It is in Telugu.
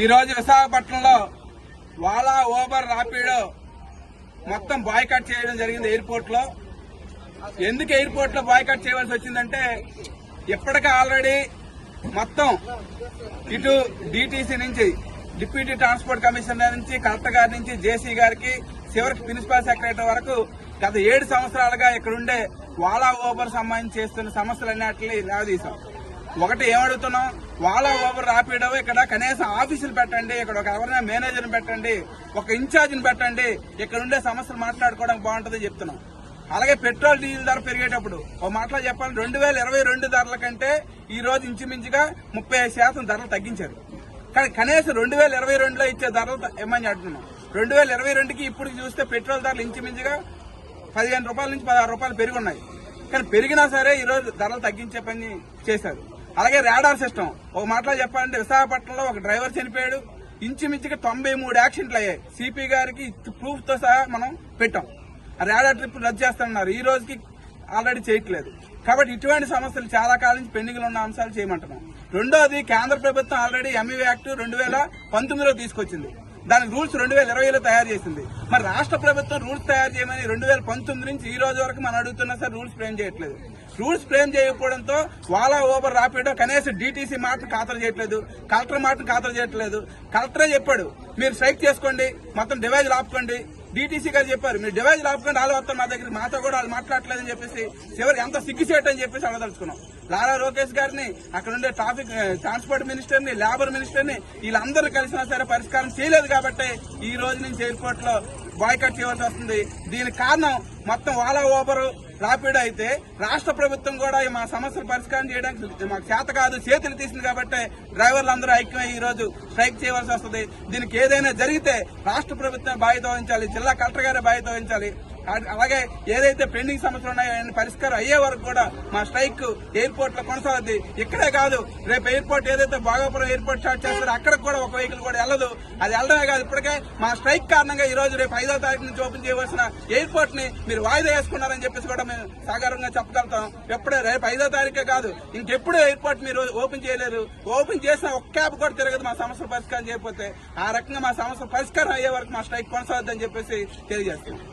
ఈ రోజు విశాఖపట్నంలో వాలా, ఊబర్, రాపిడో మొత్తం బాయ్కాట్ చేయడం జరిగింది ఎయిర్పోర్ట్ లో. ఎందుకు ఎయిర్పోర్ట్ లో బాయ్కాట్ చేయవలసి వచ్చిందంటే ఇప్పటికే ఆల్రెడీ మొత్తం ఇటు డీటీసీ నుంచి, డిప్యూటీ ట్రాన్స్పోర్ట్ కమిషనర్ నుంచి, కలెక్టర్ గారి నుంచి, జేసీ గారికి, చివరికి ప్రిన్సిపల్ సెక్రటరీ వరకు గత 7 సంవత్సరాలుగా ఇక్కడుండే వాలా, ఊబర్ సంబంధించి చేస్తున్న సమస్యలన్నింటినీ లేవదీశాం. ఒకటి ఏమడుగుతున్నాం, వాలా, ఊబర్, రాపిడో ఇక్కడ కనీసం ఆఫీసులు పెట్టండి, ఇక్కడ ఒక ఎవరైనా మేనేజర్ని పెట్టండి, ఒక ఇన్ఛార్జిని పెట్టండి, ఇక్కడ ఉండే సమస్యలు మాట్లాడుకోవడానికి బాగుంటుందని చెప్తున్నాం. అలాగే పెట్రోల్, డీజిల్ ధర పెరిగేటప్పుడు ఒక మాటలో చెప్పాలి, 2022 ధరల కంటే ఈ రోజు ఇంచుమించుగా 35% ధరలు తగ్గించారు. కానీ కనీసం 2022లో ఇచ్చే ధరలు ఏమని అంటున్నాం. 2022కి ఇప్పుడు చూస్తే పెట్రోల్ ధరలు ఇంచుమించుగా 15 రూపాయల నుంచి 16 రూపాయలు పెరుగున్నాయి. కానీ పెరిగినా సరే ఈ రోజు ధరలు తగ్గించే పని చేశారు. అలాగే రాడార్ సిస్టమ్ ఒక మాటలో చెప్పాలంటే విశాఖపట్నంలో ఒక డ్రైవర్ చనిపోయాడు, ఇంచుమించుగా 93 యాక్సిడెంట్లు అయ్యాయి. సిపి గారికి ప్రూఫ్ తో సహా మనం పెట్టాం. రాడార్ ట్రిప్ రద్దు చేస్తున్నారు, ఈ రోజుకి ఆల్రెడీ చేయట్లేదు. కాబట్టి ఇటువంటి సమస్యలు చాలా కాలం నుంచి పెండింగ్ లో ఉన్న అంశాలు చేయమంటున్నాం. రెండోది, కేంద్ర ప్రభుత్వం ఆల్రెడీ ఎంఈ యాక్ట్ 2019లో తీసుకొచ్చింది, దానికి రూల్స్ 2020లో తయారు చేసింది. మరి రాష్ట్ర ప్రభుత్వం రూల్స్ తయారు చేయమని 2019 నుంచి ఈ రోజు వరకు మనం అడుగుతున్నా సార్ రూల్స్ ఫ్రేమ్ చేయట్లేదు. రూల్స్ ఫ్రేమ్ చేయకపోవడంతో వాలా, ఊబర్, రాపిడో కనీసం డీటీసీ మాటను ఖాతరు చేయట్లేదు, కలెక్టర్ మాటను ఖాతరు చేయట్లేదు. కలెక్టరే చెప్పాడు మీరు స్ట్రైక్ చేసుకోండి, మొత్తం డివైజ్ ఆపుకోండి. డీటీసీ గారు చెప్పారు మీరు డివైజ్ ఆపుకోండి, వాళ్ళు వస్తారు మా దగ్గర, మాతో కూడా వాళ్ళు మాట్లాడలేదని చెప్పేసి చివరికి ఎంత సిగ్గుచేటు అని చెప్పేసి అడగదలుచుకున్నాం. నారా లోకేష్ గారిని, అక్కడ ఉండే ట్రాన్స్పోర్ట్ మినిస్టర్ని, లేబర్ మినిస్టర్ని వీళ్ళందరూ కలిసినా సరే పరిష్కారం చేయలేదు. కాబట్టి ఈ రోజు నుంచి ఎయిర్పోర్ట్ లో బాయ్కాట్ చేయవలసి వస్తుంది. దీనికి కారణం మొత్తం వాలా, ఊబర్, రాపిడో అయితే రాష్ట్ర ప్రభుత్వం కూడా మా సమస్యలు పరిష్కారం చేయడానికి మాకు చేత కాదు, చేతులు తీసింది. కాబట్టి డ్రైవర్లందరూ ఐక్యమై ఈ రోజు స్ట్రైక్ చేయవలసి వస్తుంది. దీనికి ఏదైనా జరిగితే రాష్ట్ర ప్రభుత్వం బాధ్యత వహించాలి, జిల్లా కలెక్టర్ గారే బాధ్యత వహించాలి. అలాగే ఏదైతే పెండింగ్ సమస్యలు ఉన్నాయో అవన్నీ పరిష్కారం అయ్యే వరకు కూడా మా స్ట్రైక్ ఎయిర్పోర్ట్ లో కొనసాగుద్ది. ఇక్కడే కాదు, రేపు ఎయిర్పోర్ట్ ఏదైతే భాగపురం ఎయిర్పోర్ట్ స్టార్ట్ చేస్తారో అక్కడికి కూడా ఒక వెహికల్ కూడా వెళ్ళదు. అది వెళ్ళడమే కాదు, ఇప్పటికే మా స్ట్రైక్ కారణంగా ఈ రోజు రేపు 5వ తారీఖు నుంచి ఓపెన్ చేయవలసిన ఎయిర్పోర్ట్ ని మీరు వాయిదా వేసుకున్నారని చెప్పేసి కూడా మేము సాధారణంగా చెప్పగలుగుతాం. ఎప్పుడే రేపు 5వ తారీఖే కాదు, ఇంకెప్పుడు ఎయిర్పోర్ట్ మీరు ఓపెన్ చేయలేరు. ఓపెన్ చేసిన ఒక్క క్యాబ్ కూడా తిరగదు మా సమస్యలు పరిష్కారం చేయకపోతే. ఆ రకంగా మా సమస్యలు పరిష్కారం అయ్యే వరకు మా స్ట్రైక్ కొనసాగుద్దని చెప్పేసి తెలియజేస్తున్నాం.